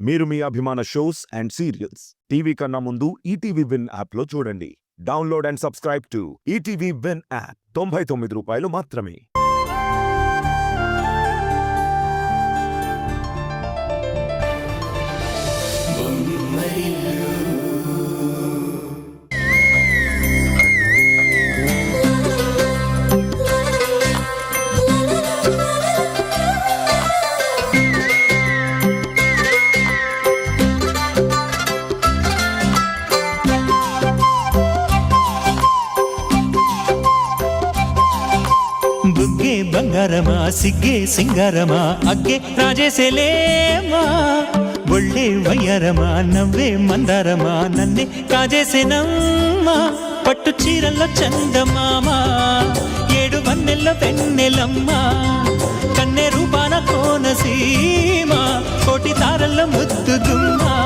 మీరు మీ అభిమాన shows and serials TV కన్నా ముందు ఈటీవీ విన్ యాప్లో చూడండి. Download and subscribe to ETV win app. 99 రూపాయలు మాత్రమే. బుగ్గే బంగారమా సిగ్గే సింగారమా అగ్గే రాజేసేలేమా ఒళ్ళే వయ్యారమా నవ్వే మందారమా నన్నే కాజేసేనమ్మా పట్టు చీరల్లో చందమామా 7 వన్నెల్లో వెన్నెలమ్మా కన్నె రూపాన కోనసీమా కోటి తారల్లో ముద్దుగుమ్మా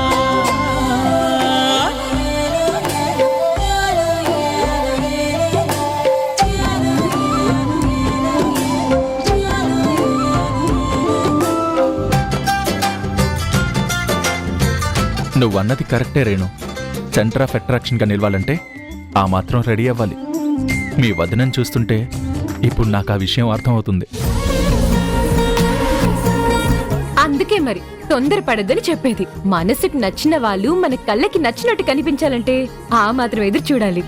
నువ్వన్నది కరెక్టే రేణు. సెంటర్ ఆఫ్ అట్రాక్షన్గా నిలవాలంటే ఆ మాత్రం రెడీ అవ్వాలి. మీ వదినని చూస్తుంటే ఇప్పుడు నాకు ఆ విషయం అర్థమవుతుంది. అందుకే మరి తొందరపడద్దని చెప్పేది. మనసుకు నచ్చిన వాళ్ళు మన కళ్ళకి నచ్చినట్టు కనిపించాలంటే ఆ మాత్రం ఎదురు చూడాలి.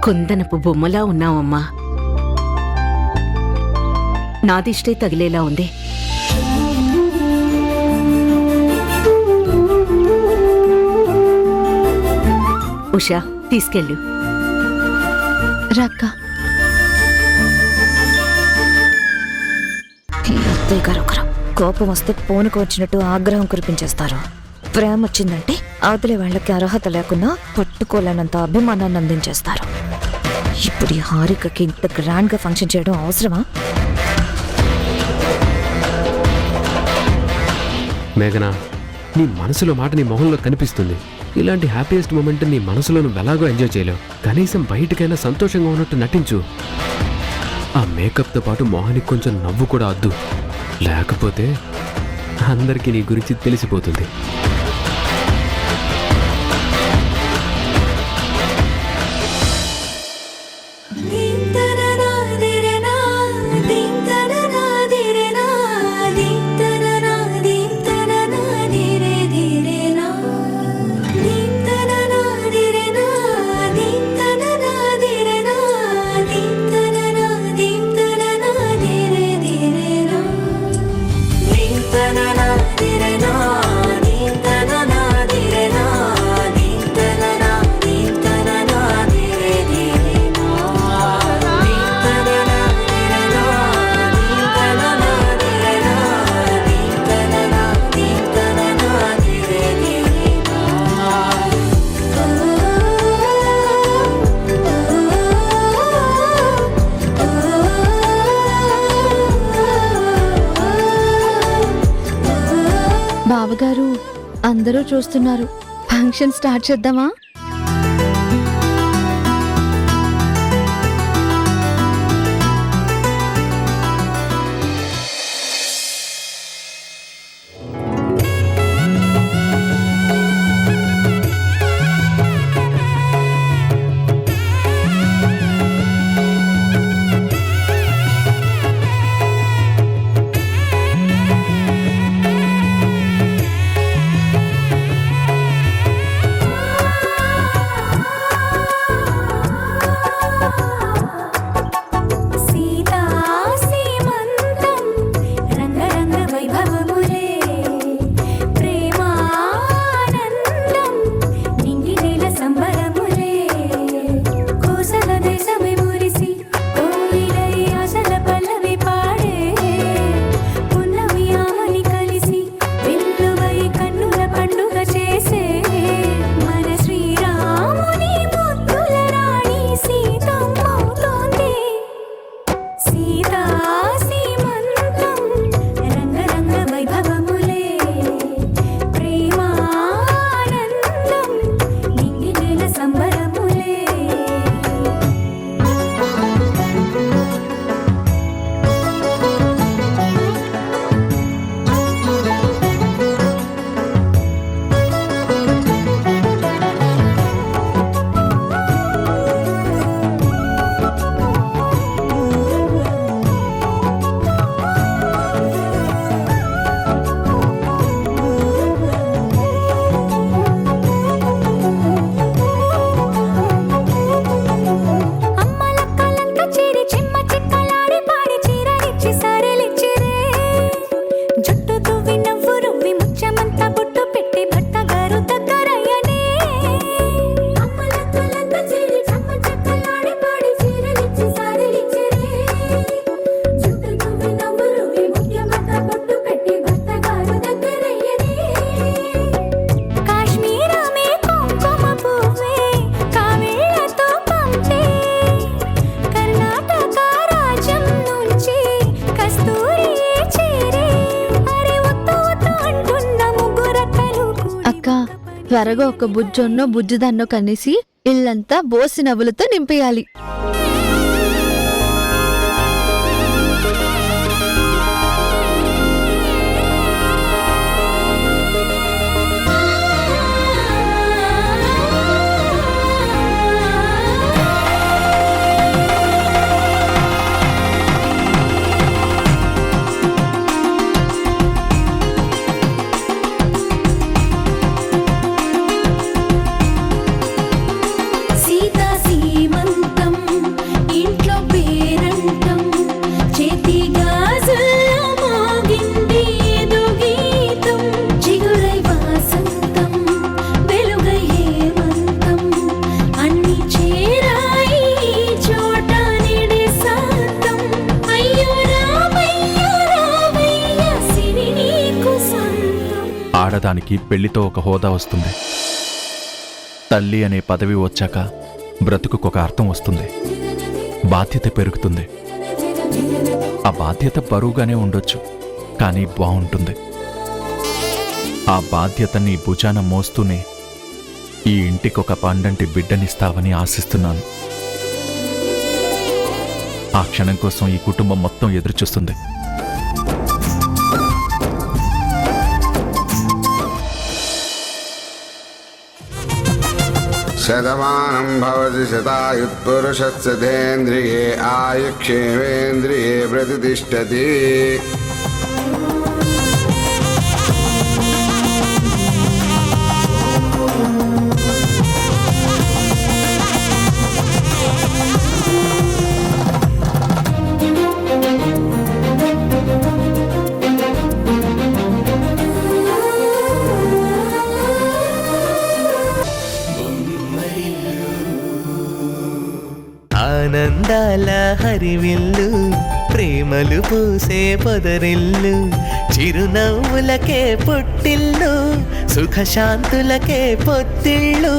కుందనపు బొమ్మలా ఉన్నావమ్మా. నాదిష్టే తగిలేలా ఉంది. ఉషా, తీసుకెళ్ళు. రక్క అత్తయ్య గారు ఒకరు కోపం వస్తే పోనుకు వచ్చినట్టు ఆగ్రహం కురిపించేస్తారు. ప్రేమ వచ్చిందంటే అవతలి వాళ్ళకి అర్హత లేకున్నా పట్టుకోలేనంత అభిమానాన్ని అందించేస్తారు. ఇప్పుడు ఈ హారికకి ఇంత గ్రాండ్ గా ఫంక్షన్ చేయడం అవసరమా? మేఘనా, నీ మనసులో మాట నీ మొహంలో కనిపిస్తుంది. ఇలాంటి హ్యాపీయెస్ట్ మూమెంట్ నీ మనసులో నువ్వు ఎలాగో ఎంజాయ్ చేయలేవు. కనీసం బయటకైనా సంతోషంగా ఉన్నట్టు నటించు. ఆ మేకప్తో పాటు మొహానికి కొంచెం నవ్వు కూడా వద్దు, లేకపోతే అందరికీ నీ గురించి తెలిసిపోతుంది. బావగారు, అందరూ చూస్తున్నారు. ఫంక్షన్ స్టార్ట్ చేద్దామా? త్వరగా ఒక బుజ్జొన్నో బుజ్జిదాన్నో కనేసి ఇల్లంతా బోసి నవ్వులతో నింపేయాలి. సీతా సీమంతం ఇంట్లో పేరంటం చేతి గాజుల్లో మోగింది ఏదో గీతం చిగురై వాసంతం వెలుగై హేమంతం అన్ని చేరాయి ఈ చోట నిడే శాంతం అయ్యో రామయ్య సిరి నీకు సొంతం. ఆడదానికి పెళ్లితో ఒక హోదా వస్తుంది. తల్లి అనే పదవి వచ్చాక బ్రతుకుకొక అర్థం వస్తుంది. బాధ్యత పెరుగుతుంది. ఆ బాధ్యత బరువుగానే ఉండొచ్చు, కానీ బాగుంటుంది. ఆ బాధ్యత నీ భుజాన మోస్తూనే ఈ ఇంటికొక పండంటి బిడ్డనిస్తావని ఆశిస్తున్నాను. ఆ క్షణం కోసం ఈ కుటుంబం మొత్తం ఎదురుచూస్తుంది. శతమానం భవతి శతాయుఃపురుషస్య తేంద్రియే ఆయుష్యేంద్రియే ప్రతిష్టతి. ఆనందాల హరివిల్లు ప్రేమలు పూసే పొదరిల్లు చిరునవ్వులకే పుట్టిల్లు సుఖశాంతులకే పొత్తిళ్ళు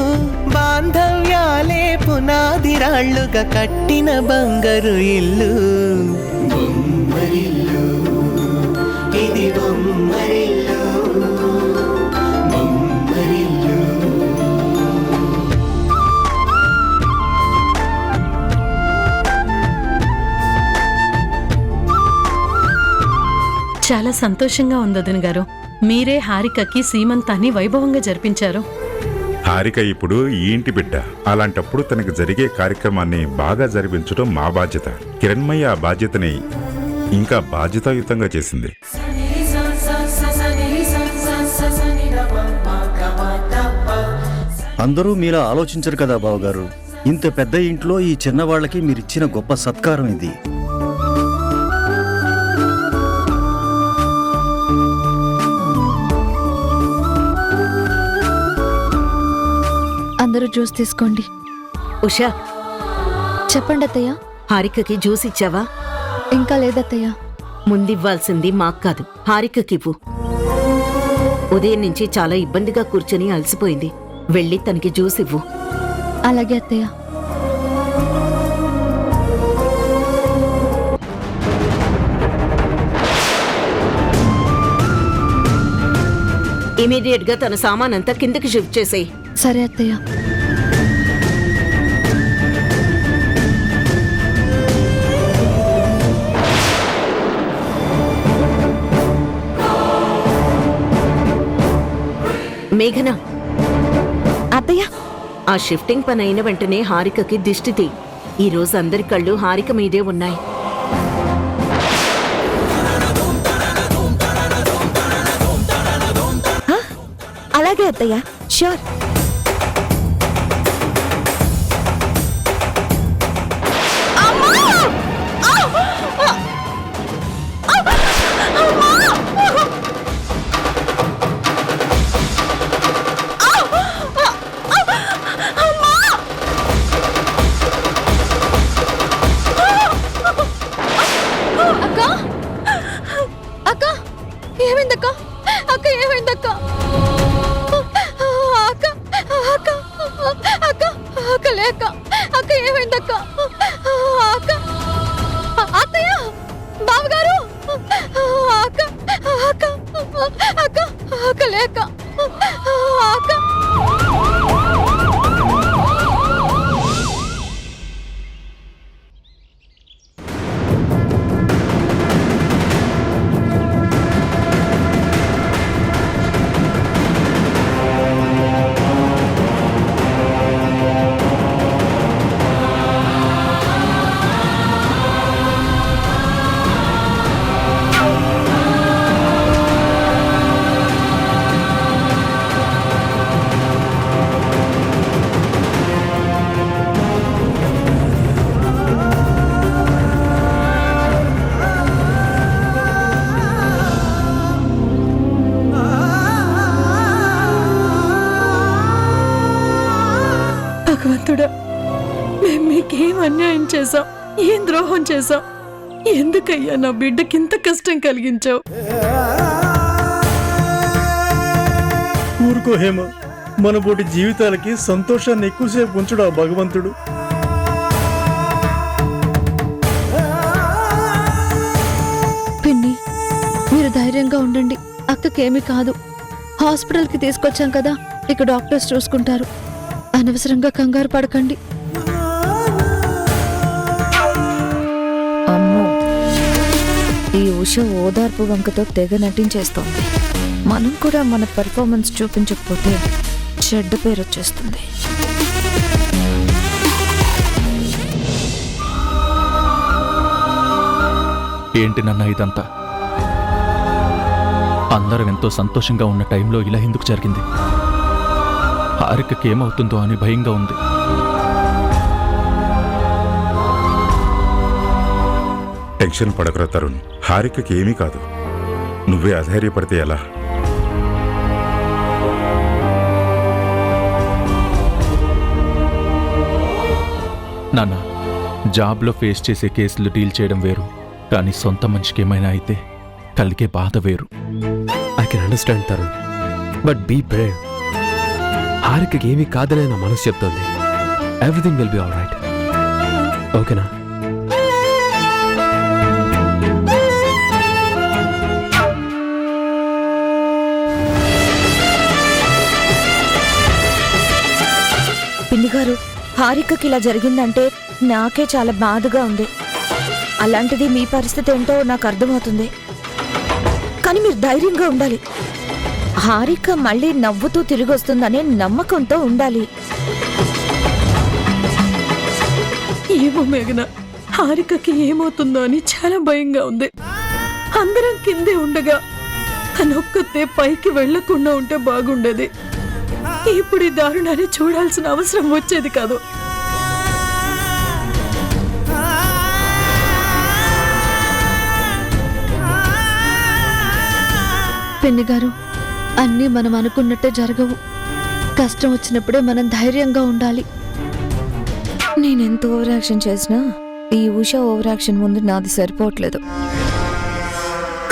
బాంధవ్యాలే పునాదిరాళ్ళుగా కట్టిన బంగారు ఇల్లు. బొమ్మరిల్లు ఇది బొమ్మరిల్లు బొమ్మరిల్లు. చాలా సంతోషంగా ఉంది వదిన గారు. మీరే హారికకి సీమంతాన్ని వైభవంగా జరిపించారు. హారిక ఇప్పుడు ఈ ఇంటి బిడ్డ. అలాంటప్పుడు తనకు జరిగే కార్యక్రమాన్ని బాగా జరిపించడం మా బాధ్యత. కిరణ్మయ్య ఆ బాధ్యతని ఇంకా బాధ్యతాయుతంగా చేసింది. అందరూ మీలా ఆలోచించరు కదా బావగారు. ఇంత పెద్ద ఇంట్లో ఈ చిన్నవాళ్లకి మీరిచ్చిన గొప్ప సత్కారం ఇది. అందరూ జ్యూస్ తీసుకోండి. ఉషా, చెప్పండి అత్తయ్య. హారికకి జ్యూస్ ఇచ్చావా? ఇంకా లేదత్తయ్య. ముందివ్వాల్సింది మాకు కాదు, హారికకివ్వు. ఉదయం నుంచి చాలా ఇబ్బందిగా కూర్చొని అలసిపోయింది. వెళ్ళి తనకి జ్యూస్ ఇవ్వు. అలాగే అత్తయ్య. ఇమీడియట్ గా తన సామానంతా కిందకి షిఫ్ట్ చేసేయి. సరే అత్తయ్య. మేఘన, అత్తయ్య, ఆ షిఫ్టింగ్ పని అయిన వెంటనే హారికకి దిష్టి తీ. ఈ రోజు అందరి కళ్ళు హారిక మీదే ఉన్నాయి. అలాగే అత్తయ్య, ష్యూర్. ఏమైందక్క? అక్క ఏమైందక్క? అక్క నీకేం అన్యాయం చేశాం, ఏం ద్రోహం చేశాం? ఎందుకయ్యా నా బిడ్డకింత కష్టం కలిగించావు? ఊరుకో హేమ, మన పోటీ జీవితాలకి సంతోషాన్ని ఎక్కువసేపు ఉంచడు ఆ భగవంతుడు. పిన్ని, మీరు ధైర్యంగా ఉండండి. అక్కకేమీ కాదు. హాస్పిటల్కి తీసుకొచ్చాం కదా, ఇక డాక్టర్స్ చూసుకుంటారు. అనవసరంగా కంగారు పడకండి. అమ్మో, ఈ ఉష ఓదార్పు వంకతో తెగ నటించేస్తోంది. మనం కూడా మన పెర్ఫార్మెన్స్ చూపించకపోతే చెడ్డ పేరు వచ్చేస్తుంది. ఏంటి నాన్న ఇదంతా? అందరం ఎంతో సంతోషంగా ఉన్న టైంలో ఇలా ఎందుకు జరిగింది? హారికకి ఏమవుతుందో అని భయంగా ఉంది. టెన్షన్ పడకురా తరుణ్, హారికకి ఏమీ కాదు. నువ్వే అధైర్యపడితే ఎలా? నాన్న, జాబ్లో ఫేస్ చేసే కేసులు డీల్ చేయడం వేరు, కానీ సొంత మనిషికి ఏమైనా అయితే కలిగే బాధ వేరు. I can understand Tarun, but be brave. హారికకి ఏమీ కాదనే నా మనసు చెప్తోంది. Everything will be all right. ఓకేనా? పిన్ని గారు, హారికకి ఇలా జరిగిందంటే నాకే చాలా బాధగా ఉంది. అలాంటిది మీ పరిస్థితి ఏంటో నాకు అర్థమవుతుంది. కానీ మీరు ధైర్యంగా ఉండాలి. హారిక మళ్ళీ నవ్వుతూ తిరిగి వస్తుందనే నమ్మకంతో ఉండాలి. ఏమో మేఘన, హారికకి ఏమవుతుందో అని చాలా భయంగా ఉంది. అందరం కిందే ఉండగా తనొక్కతే పైకి వెళ్లకుండా ఉంటే బాగుండేది. ఇప్పుడు ఈ దారుణాన్ని చూడాల్సిన అవసరం వచ్చేది కాదు. పిన్ని గారు, అన్నీ మనం అనుకున్నట్టే జరగవు. కష్టం వచ్చినప్పుడే మనం ధైర్యంగా ఉండాలి. నేనెంత ఓవర్ యాక్షన్ చేసినా ఈ ఉష ఓవర్ యాక్షన్ ముందు నాది సరిపోవట్లేదు.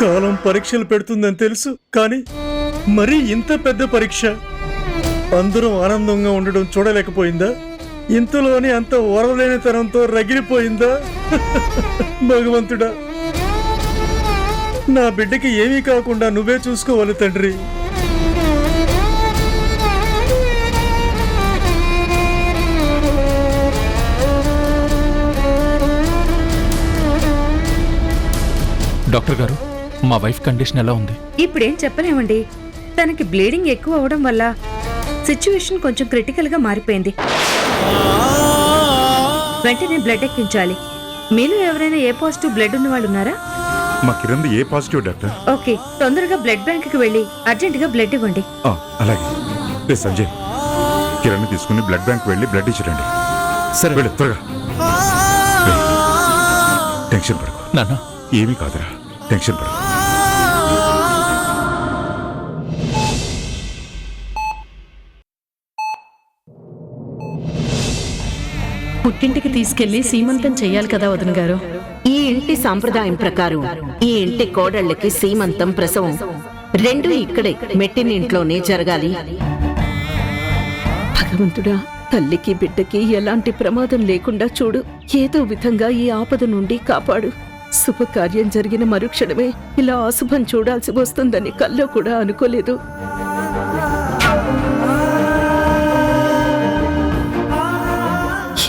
కాలం పరీక్షలు పెడుతుందని తెలుసు, కానీ మరీ ఇంత పెద్ద పరీక్ష అందరం ఆనందంగా ఉండడం చూడలేకపోయిందా? ఇంతలోనే అంత ఓరలేనితనంతో రగిలిపోయిందా? భగవంతుడా, నా బిడ్డకి ఏమీ కాకుండా నువ్వే చూసుకోవాలి తండ్రి. డాక్టర్ గారు, మా వైఫ్ కండిషన్ ఎలా ఉంది? ఇప్పుడేం చెప్పలేమండి. తనకి బ్లీడింగ్ ఎక్కువ అవడం వల్ల సిచ్యువేషన్ కొంచెం క్రిటికల్ గా మారిపోయింది. వెంటనే బ్లడ్ ఎక్కించాలి. మీలో ఎవరైనా ఏ పాజిటివ్ బ్లడ్ ఉన్న వాళ్ళు ఉన్నారా? మా కిరణ్ ఏ పాజిటివ్ డాక్టర్. ఓకే, తొందరగా బ్లడ్ బ్యాంక్ కి వెళ్ళి అర్జెంట్ గా బ్లడ్ ఇవ్వండి. అలాగే. రే సంజయ్, కిరణ్ తీసుకుని బ్లడ్ బ్యాంక్ వెళ్ళి బ్లడ్ ఇచ్చిరండి. సరే, వెళ్ళు త్వరగా. టెన్షన్ పడకు నాన్న. ఏమీ కాదురా, టెన్షన్ పడకు. పుట్టింటికి తీసుకెళ్లి సీమంతం చెయ్యాలి కదా వదిన గారు. ఈ ఇంటి సాంప్రదాయం ప్రకారం ఈ ఇంటి కోడళ్ళకి సీమంతం, ప్రసవం రెండు ఇక్కడే మెట్టినింట్లోనే జరగాలి. భగవంతుడా, తల్లికి బిడ్డకి ఎలాంటి ప్రమాదం లేకుండా చూడు. ఏదో విధంగా ఈ ఆపద నుండి కాపాడు. శుభకార్యం జరిగిన మరుక్షణమే ఇలా అశుభం చూడాల్సి వస్తుందని కల్లో కూడా అనుకోలేదు.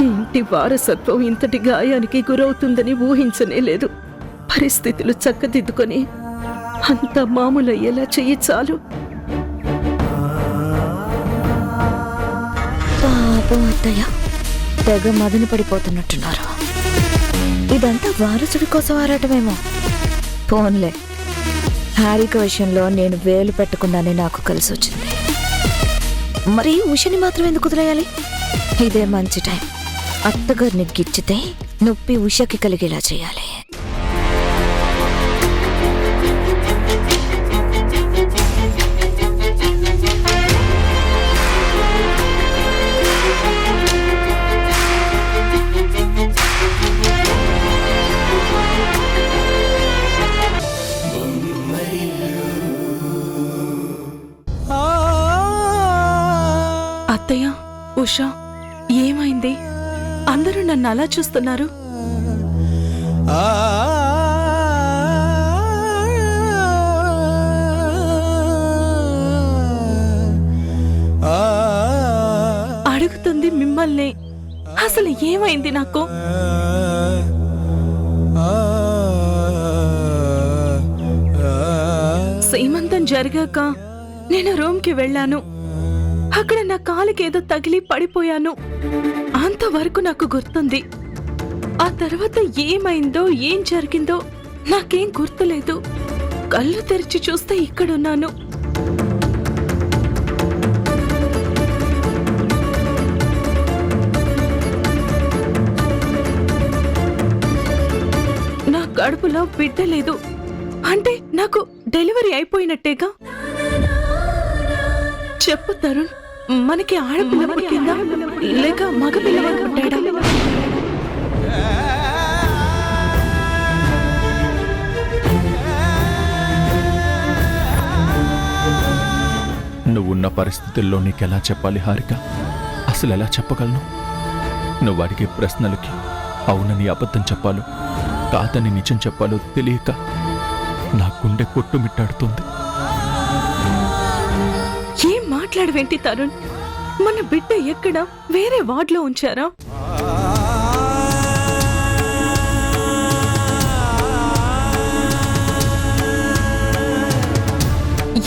ఇంటి వారసత్వం ఇంతటి గాయానికి గురవుతుందని ఊహించనే లేదు. పరిస్థితులు చక్కదిద్దుకొని అంత మామూలయ్యేలా చెయ్యి చాలు. పాపం అత్తయ్య, తెగ మదన పడిపోతున్నట్టున్నారు. ఇదంతా వారసుడి కోసం ఆరాటమేమో. ఫోన్లే, హారిక విషయంలో నేను వేలు పెట్టకుండానే నాకు కలిసి వచ్చింది. మరి ఉషని మాత్రం ఎందుకు వదిలేయాలి? ఇదే మంచి టైం. అత్తగారిని గిచ్చితే నొప్పి ఉషకి కలిగేలా చేయాలి. ఉషా, ఏమైంది? అందరూ నన్ను అలా చూస్తున్నారు. అడుగుతుంది మిమ్మల్ని, అసలు ఏమైంది నాకు? సీమంతం జరిగాక నేను రూమ్కి వెళ్ళాను. అక్కడ నా కాలుకేదో తగిలి పడిపోయాను. అంతవరకు నాకు గుర్తుంది. ఆ తర్వాత ఏమైందో ఏం జరిగిందో నాకేం గుర్తులేదు. కళ్ళు తెరిచి చూస్తే ఇక్కడున్నాను. నా కడుపులో బిడ్డ లేదు అంటే నాకు డెలివరీ అయిపోయినట్టేగా. చెప్పు తరుణ్, మనకి ఆడపిల్ల పుట్టిందా లేక మగ పిల్లవాడు పుట్టాడా? నువ్వున్న పరిస్థితుల్లో నీకెలా చెప్పాలి హారిక? అసలు ఎలా చెప్పగలను? నువ్వు అడిగే ప్రశ్నలకి అవునని అబద్ధం చెప్పాలో కాదని నిజం చెప్పాలో తెలియక నా గుండె కొట్టుమిట్టాడుతుంది. ఏం మాట్లాడవేంటి తరుణ్? మన బిడ్డ ఎక్కడ? వేరే వార్డులో ఉంచారా?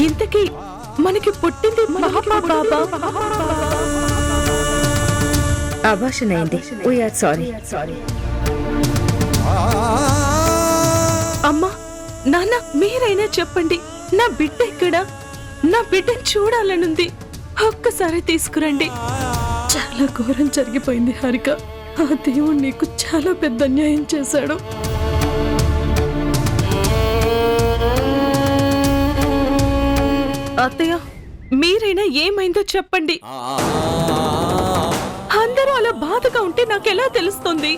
ఇంతకీ మనకి పుట్టింది పాపా బాబా? అబార్షన్ అయింది. Very sorry. అమ్మా, నాన్న, మీరైనా చెప్పండి, నా బిడ్డ ఎక్కడ? నా బిడ్డను చూడాలనుంది. ఒక్కసారి తీసుకురండి. చాలా ఘోరం జరిగిపోయింది హారిక. ఆ దేవుడు నీకు చాలా పెద్ద అన్యాయం చేశాడు. అత్తయ్య, మీరైనా ఏమైందో చెప్పండి. అందరూ అలా బాధగా ఉంటే నాకెలా తెలుస్తుంది?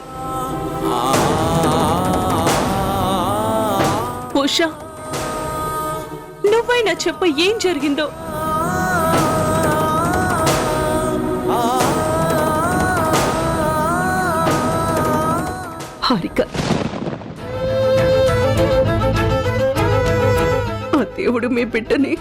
ఉషా, నువ్వైనా చెప్ప, ఏం జరిగిందో? హారిక, ఆ దేవుడు మీ బిడ్డని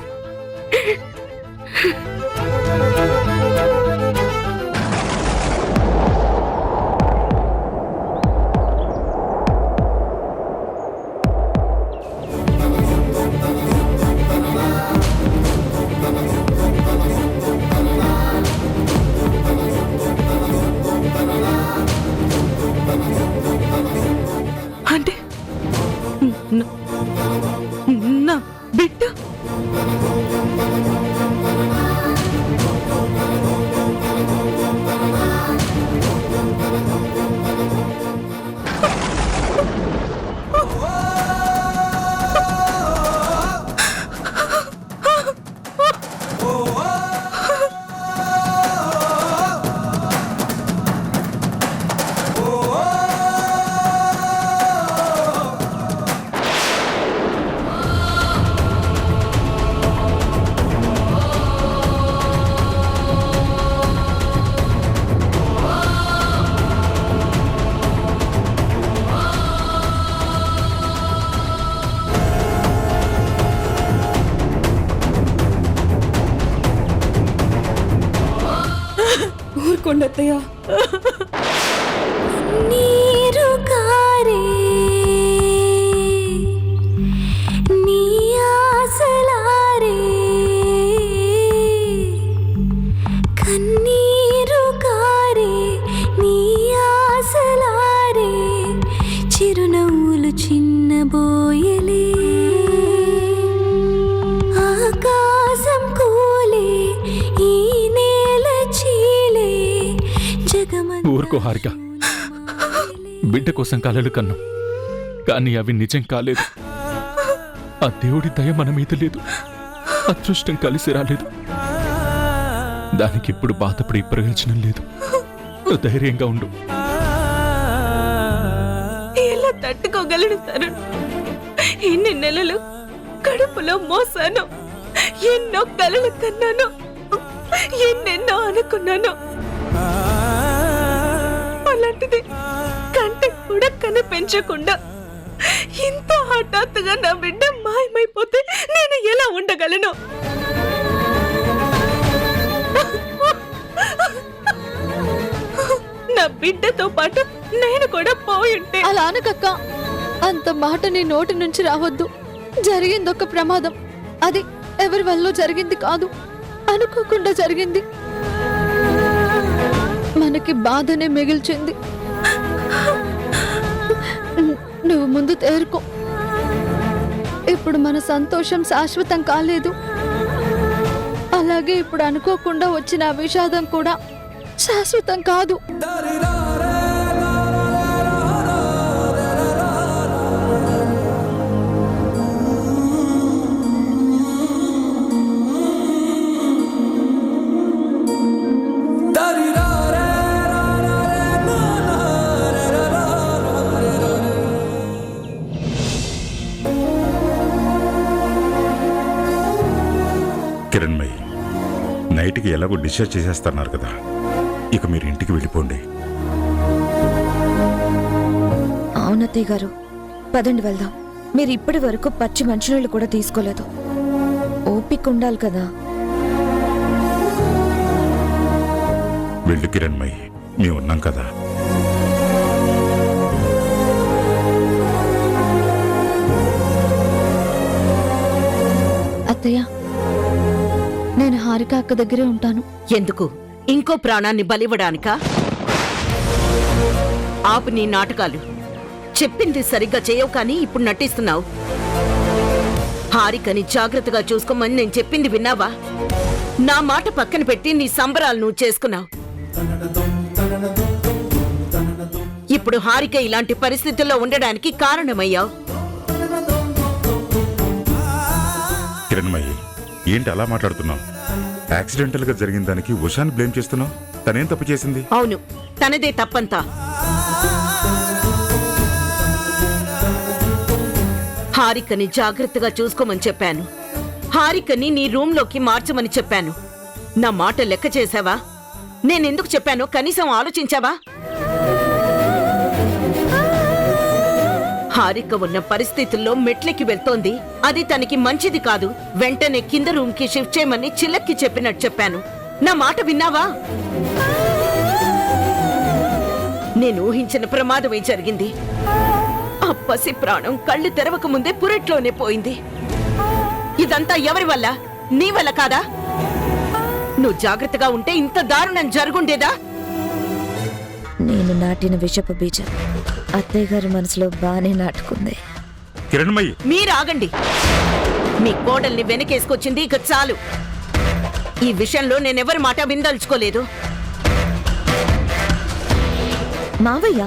అంటే నా బిడ్డ ఊరుకోండత్తయ్య. నీరు కారే నీ ఆశలారే, కన్నీరు కారే నీ ఆశలారే, చిరునవ్వులు చిన్నబోయలే, ఆకాశం కూలే ఈ నేల చీలే, ఊరుకో హారిక. బిడ్డ కోసం కలలు కన్ను, కానీ అవి నిజం కాలేదు. ఆ దేవుడి దయ మన మీద లేదు. అదృష్టం కలిసి రాలేదు. దానికి ఇప్పుడు బాధపడి ప్రయోజనం లేదు. నువ్వు ధైర్యంగా ఉండు. ఎలా తట్టుకోగలను తరుణ్? ఎన్ని నెలలు కడుపులో మోసాను, ఎన్నో కలలు కన్నాను, ఎన్నెన్నో అనుకున్నాను. అలాంటిది కంటే కూడా కనిపించకుండా ఇంత హఠాత్తుగా నా బిడ్డ మాయమైపోతే నేను ఎలా ఉండగలను? నా బిడ్డతో పాటు నేను కూడా పోయింటే. అలా అనకక్క, అంత మాట నీ నోటి నుంచి రావద్దు. జరిగింది ఒక ప్రమాదం, అది ఎవరి వల్ల జరిగింది కాదు, అనుకోకుండా జరిగింది. మనకి బాధనే మిగిల్చింది. నువ్వు ముందు తేరుకో. ఇప్పుడు మన సంతోషం శాశ్వతం కాలేదు, అలాగే ఇప్పుడు అనుకోకుండా వచ్చిన విషాదం కూడా శాశ్వతం కాదు. కిరణ్మయి, నైట్కి ఎలాగో డిశ్చార్జ్ చేసేస్తున్నారు కదా, ఇక మీరు ఇంటికి వెళ్ళిపోండి. అవునత్తయ్య గారు, పదండి వెళ్దాం. మీరు ఇప్పటి వరకు పచ్చి మంచినీళ్ళు కూడా తీసుకోలేదు. ఓపిక ఉండాలి కదా. వెళ్ళు కిరణ్మయి, మేము ఉన్నాం కదా. అత్తయ్య, నేను హారిక అక్క దగ్గరే ఉంటాను. ఎందుకు? ఇంకో ప్రాణాన్ని బలివ్వడానికా? ఆపు నీ నాటకాలు. చెప్పింది సరిగ్గా చేయవు కానీ ఇప్పుడు నటిస్తున్నావు. హారికని జాగ్రత్తగా చూసుకోమని నేను చెప్పింది విన్నావా? నా మాట పక్కన పెట్టి నీ సంబరాలు నువ్వు చేసుకున్నావు. ఇప్పుడు హారిక ఇలాంటి పరిస్థితుల్లో ఉండడానికి కారణమయ్యావు. కిరణ్మయి, ఏంటి అలా మాట్లాడుతున్నావు? యాక్సిడెంటల్ గా జరిగిన దానికి ఉషాని బ్లేమ్ చేస్తున్నావు. తనేం తప్పు చేసింది? అవును, తనదే తప్పంతా. హారికని జాగ్రత్తగా చూసుకోమని చెప్పాను. హారికని నీ రూంలోకి మార్చమని చెప్పాను. నా మాట లెక్క చేశావా? నేనెందుకు చెప్పానో కనీసం ఆలోచించావా? హారిక ఉన్న పరిస్థితుల్లో మెట్లకి వెళ్తోంది, అది తనకి మంచిది కాదు. వెంటనే కింద రూమ్ కి షిఫ్ట్ చేయమని చిల్లక్కి చెప్పినట్టు చెప్పాను. నా మాట విన్నావా? నేను ఊహించిన ప్రమాదమే జరిగింది. ఆ పసి ప్రాణం కళ్ళు తెరవక ముందే పురెట్లోనే పోయింది. ఇదంతా ఎవరి వల్ల? నీ వల్ల కాదా? నువ్వు జాగ్రత్తగా ఉంటే ఇంత దారుణం జరుగుండేదా? నేను నాటిన విషపు బీజం అత్తయ్య గారి మనసులో బానే నాటుకుంది. కిరణ్మయి, మీరు ఆగండి. మీ కోడల్ని వెనకేసుకొచ్చింది ఇక చాలు. ఈ విషయంలో నేనెవరి మాట విందల్చుకోలేదు. మావయ్య,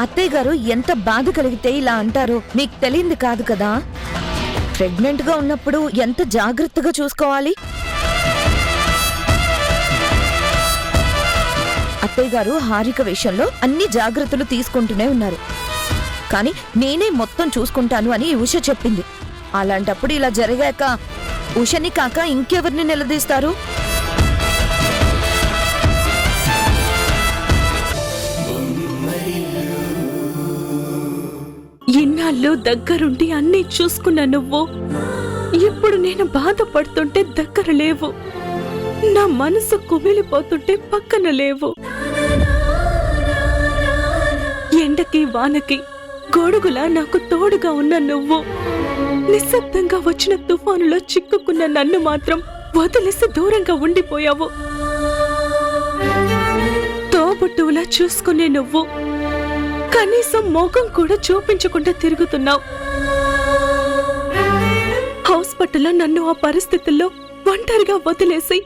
అత్తయ్య గారు ఎంత బాధ కలిగితే ఇలా అంటారో మీకు తెలియంది కాదు కదా. ప్రెగ్నెంట్ గా ఉన్నప్పుడు ఎంత జాగ్రత్తగా చూసుకోవాలి. అత్తయ్య గారు హారిక విషయంలో అన్ని జాగ్రత్తలు తీసుకుంటూనే ఉన్నారు. కానీ నేనే మొత్తం చూసుకుంటాను అని ఉష చెప్పింది. అలాంటప్పుడు ఇలా జరిగాక ఉషని కాక ఇంకెవరిని నిలదీస్తారు? ఇన్నాళ్ళు దగ్గరుండి అన్నీ చూసుకున్న నువ్వు ఇప్పుడు నేను బాధపడుతుంటే దగ్గర లేవు. నా మనసు కుమిలిపోతుంటే పక్కన లేవు. ఎండకి వానకి గొడుగులా నాకు తోడుగా ఉన్న నువ్వు నిశ్శబ్దంగా వచ్చిన తుఫానులో చిక్కుకున్న నన్ను మాత్రం వదిలేసి దూరంగా ఉండిపోయావు. తోబుట్టువులా చూసుకునే నువ్వు కనీసం మోకం కూడా చూపించకుండా తిరుగుతున్నావు. హాస్పిటల్లో నన్ను ఆ పరిస్థితుల్లో ఒంటరిగా వదిలేసి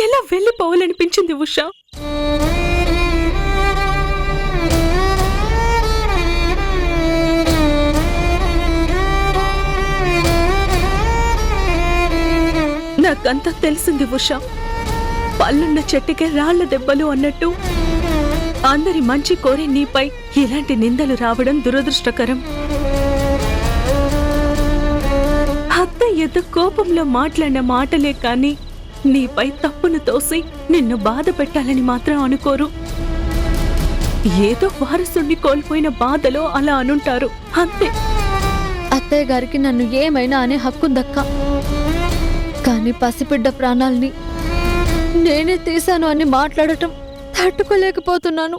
ఎలా వెళ్ళిపోవాలనిపించింది ఉషా. నాకంతా తెలిసింది ఉషా. పళ్ళున్న చెట్టుకే రాళ్ల దెబ్బలు అన్నట్టు అందరి మంచి కోరి నీపై ఇలాంటి నిందలు రావడం దురదృష్టకరం. అత్త ఏదో కోపంలో మాట్లాడిన మాటలే కాని నీపై తప్పును తోసి నిన్ను బాధ పెట్టాలని మాత్రం అనుకోరు. ఏదో వారసుని కోల్పోయిన బాధలో అలా అనుంటారు అంతే. అత్తయ్య గారికి నన్ను ఏమైనా అనే హక్కుందక్క. కానీ పసిబిడ్డ ప్రాణాల్ని నేనే తీశాను అని మాట్లాడటం తట్టుకోలేకపోతున్నాను.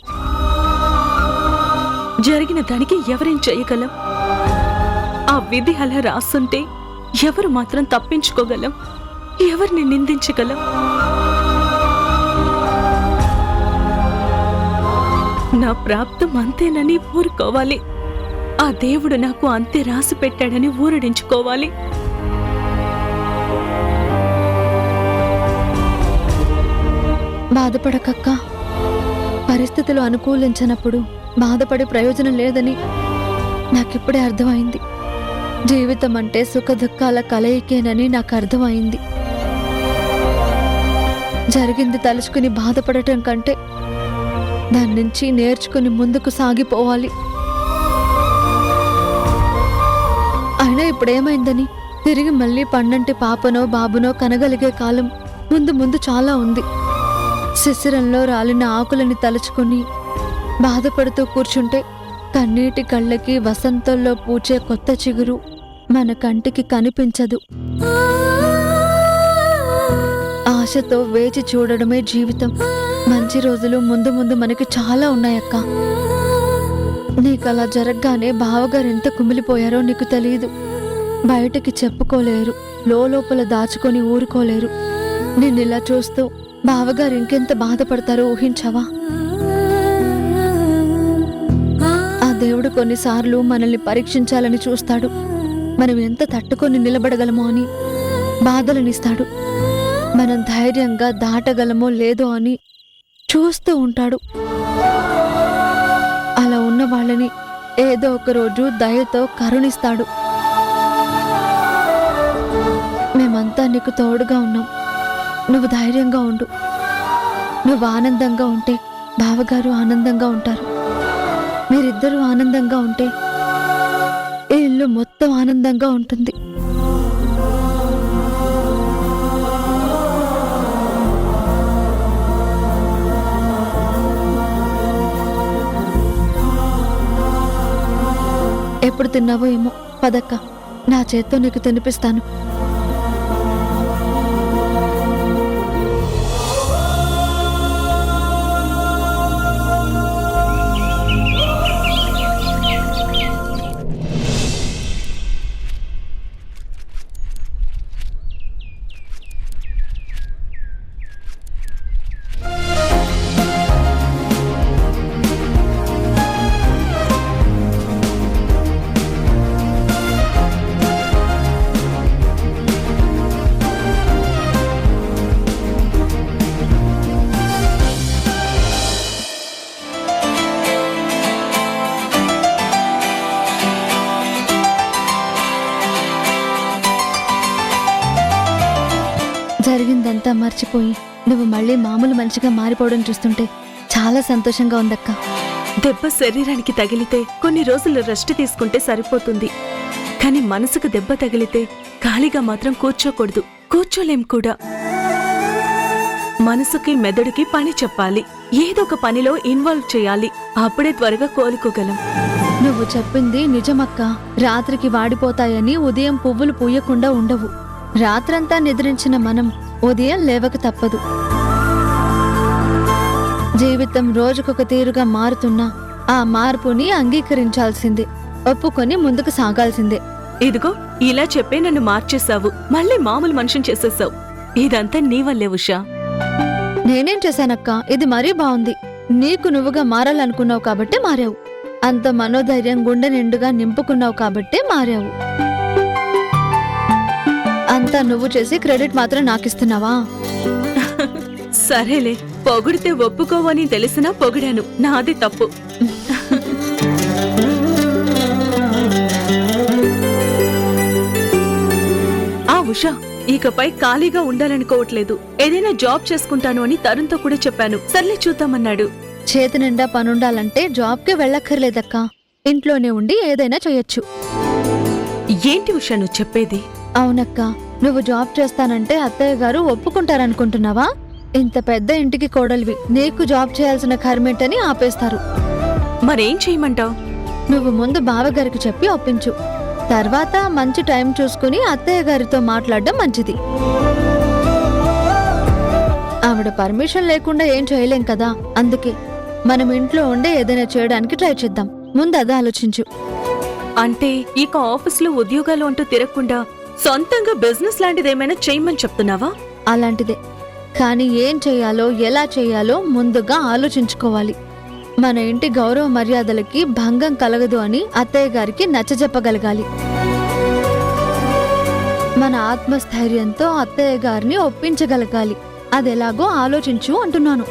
జరిగిన దానికి ఎవరేం చేయగలం? ఆ విధి అలా రాస్తుంటే ఎవరు మాత్రం తప్పించుకోగలం? ఎవరిని నిందించగలం? నా ప్రాప్తం అంతేనని ఊరుకోవాలి. ఆ దేవుడు నాకు అంతే రాసి పెట్టాడని ఊరడించుకోవాలి. బాధపడకక్క. పరిస్థితులు అనుకూలించినప్పుడు బాధపడే ప్రయోజనం లేదని నాకిప్పుడే అర్థమైంది. జీవితం అంటే సుఖదుఖాల కలయికేనని నాకు అర్థమైంది. జరిగింది తలుచుకుని బాధపడటం కంటే దాని నుంచి నేర్చుకుని ముందుకు సాగిపోవాలి. అయినా ఇప్పుడేమైందని తిరిగి మళ్ళీ పన్నంటి పాపనో బాబునో కనగలిగే కాలం ముందు ముందు చాలా ఉంది. శిశిరంలో రాలిన ఆకులని తలుచుకుని బాధపడుతూ కూర్చుంటే కన్నీటి కళ్ళకి వసంతంలో పూచే కొత్త చిగురు మన కంటికి కనిపించదు. ఆశతో వేచి చూడడమే జీవితం. మంచి రోజులు ముందు ముందు మనకి చాలా ఉన్నాయక్క. నీకలా జరగగానే బావగారు ఎంత కుమిలిపోయారో నీకు తెలియదు. బయటకి చెప్పుకోలేరు, లోపల దాచుకొని ఊరుకోలేరు. నిన్నిలా చూస్తూ బావగారు ఇంకెంత బాధపడతారో ఊహించవా? ఆ దేవుడు కొన్నిసార్లు మనల్ని పరీక్షించాలని చూస్తాడు. మనం ఎంత తట్టుకొని నిలబడగలమో అని బాధలనిస్తాడు. మనం ధైర్యంగా దాటగలమో లేదో అని చూస్తూ ఉంటాడు. అలా ఉన్న వాళ్ళని ఏదో ఒక రోజు దయతో కరుణిస్తాడు. మేమంతా నీకు తోడుగా ఉన్నాం. నువ్వు ధైర్యంగా ఉండు. నువ్వు ఆనందంగా ఉంటే బావగారు ఆనందంగా ఉంటారు. మీరిద్దరూ ఆనందంగా ఉంటే ఈ ఇల్లు మొత్తం ఆనందంగా ఉంటుంది. ఎప్పుడు తిన్నావో ఏమో, పదక్క, నా చేత్తో నీకు తినిపిస్తాను. జరిగిందంతా మర్చిపోయి నువ్వు మళ్ళీ మామూలు మనిషిగా మారిపోవడం చూస్తుంటే చాలా సంతోషంగా ఉందక్క. దెబ్బ శరీరానికి తగిలితే కొన్ని రోజులు రెస్ట్ తీసుకుంటే సరిపోతుంది. కానీ మనసుకు దెబ్బ తగిలితే ఖాళీగా మాత్రం కూర్చోకూడదు, కూర్చోలేం కూడా. మనసుకి మెదడుకి పని చెప్పాలి, ఏదో ఒక పనిలో ఇన్వాల్వ్ చేయాలి. అప్పుడే త్వరగా కోలుకోగలం. నువ్వు చెప్పింది నిజమక్క. రాత్రికి వాడిపోతాయని ఉదయం పువ్వులు పూయకుండా ఉండవు. రాత్రంతా నిద్రించిన మనం ఉదయం లేవక తప్పదు. జీవితం రోజుకొక తీరుగా మారుతున్నా ఆ మార్పుని అంగీకరించాల్సిందే, ఒప్పుకొని ముందుకు సాగాల్సిందే. ఇదిగో ఇలా చెప్పే నన్ను మార్చేశావు, మళ్ళీ మామూలు మనిషిని చేసేసావు. ఇదంతా నీ వల్లే ఉషా. నేనేం చేశానక్క? ఇది మరీ బాగుంది. నీకు నువ్వుగా మారాలనుకున్నావు కాబట్టే మారావు. అంత మనోధైర్యం గుండె నిండుగా నింపుకున్నావు కాబట్టే మారావు. అంతా నువ్వు చేసి క్రెడిట్ మాత్రం నాకిస్తున్నావా? సరేలే, పొగిడితే ఒప్పుకోవని తెలిసినా పొగిడాను, నాది తప్పు. ఆ ఉషా, ఇకపై ఖాళీగా ఉండాలనుకోవట్లేదు. ఏదైనా జాబ్ చేసుకుంటాను అని తరుణ్తో కూడా చెప్పాను. సర్లే చూద్దామన్నాడు. చేతి నిండా పనుండాలంటే జాబ్కి వెళ్ళక్కర్లేదక్క. ఇంట్లోనే ఉండి ఏదైనా చేయొచ్చు. ఏంటి ఉషా నువ్వు చెప్పేది? అవునక్క, నువ్వు జాబ్ చేస్తానంటే అత్తయ్య గారు ఒప్పుకుంటారనుకుంటున్నావా? ఇంత పెద్ద ఇంటికి కోడలివి, నీకు జాబ్ చేయాల్సిన కర్మేంటని ఆపేస్తారు. మరేం చేయమంటావు? నువ్వు ముందు బావగారికి చెప్పి ఒప్పించు. తర్వాత మంచి టైం చూసుకుని అత్తయ్య గారితో మాట్లాడడం మంచిది. ఆవిడ పర్మిషన్ లేకుండా ఏం చేయలేం కదా. అందుకే మనం ఇంట్లో ఉండే ఏదైనా చేయడానికి ట్రై చేద్దాం. ముందు అదే ఆలోచించు. అంటే ఇక ఆఫీసులో ఉద్యోగాలు అంటూ తిరగకుండా సొంతంగా బిజినెస్ లాంటిదేమైనా చేయమని చెప్తున్నావా? అలాంటిదే. కానీ ఏం చెయ్యాలో ఎలా చెయ్యాలో ముందుగా ఆలోచించుకోవాలి. మన ఇంటి గౌరవ మర్యాదలకి భంగం కలగదు అని అత్తయ్య గారికి నచ్చజెప్పగలగాలి. మన ఆత్మస్థైర్యంతో అత్తయ్య గారిని ఒప్పించగలగాలి. అదెలాగో ఆలోచించు అంటున్నాను.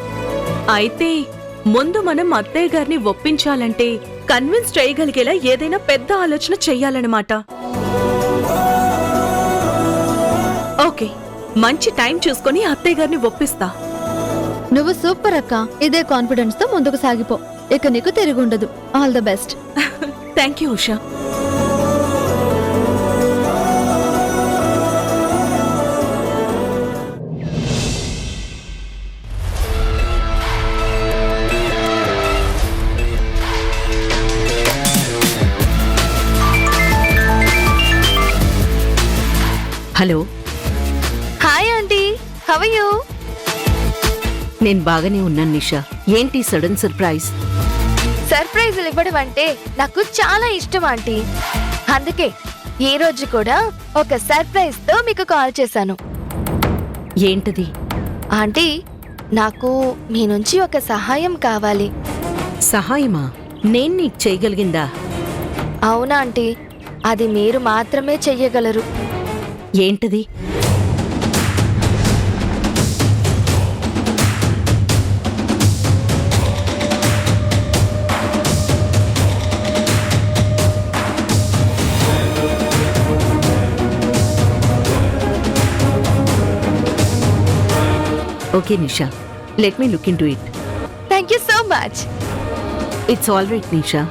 అయితే ముందు మనం అత్తయ్య గారిని ఒప్పించాలంటే కన్విన్స్ చేయగలిగేలా ఏదైనా పెద్ద ఆలోచన చెయ్యాలన్నమాట. ఓకే, మంచి టైం చూసుకొని అత్తయ్య గారిని ఒప్పిస్తా. నువ్వు సూపర్ అక్క. ఇదే కాన్ఫిడెన్స్ తో ముందుకు సాగిపో. ఇక నీకు తిరుగుండదు. All the best. Thank you Usha. Hello, hi aunty, how are you? నేను బాగానే ఉన్నాను నిషా. ఏంటి సడన్ సర్ప్రైజ్? సర్ప్రైజులు ఇవ్వడం అంటే నాకు చాలా ఇష్టం ఆంటీ. అందుకే ఈ రోజు కూడా ఒక సర్ప్రైజ్ తో మీకు కాల్ చేశాను. ఏంటది? ఆంటీ, నాకు మీ నుంచి ఒక సహాయం కావాలి. సహాయమా? నేను నీకు చేయగలిగిందా? అవునా ఆంటీ, అది మీరు మాత్రమే చెయ్యగలరు. ఏంటది? Okay Nisha, let me look into it. Thank you so much. It's all right Nisha.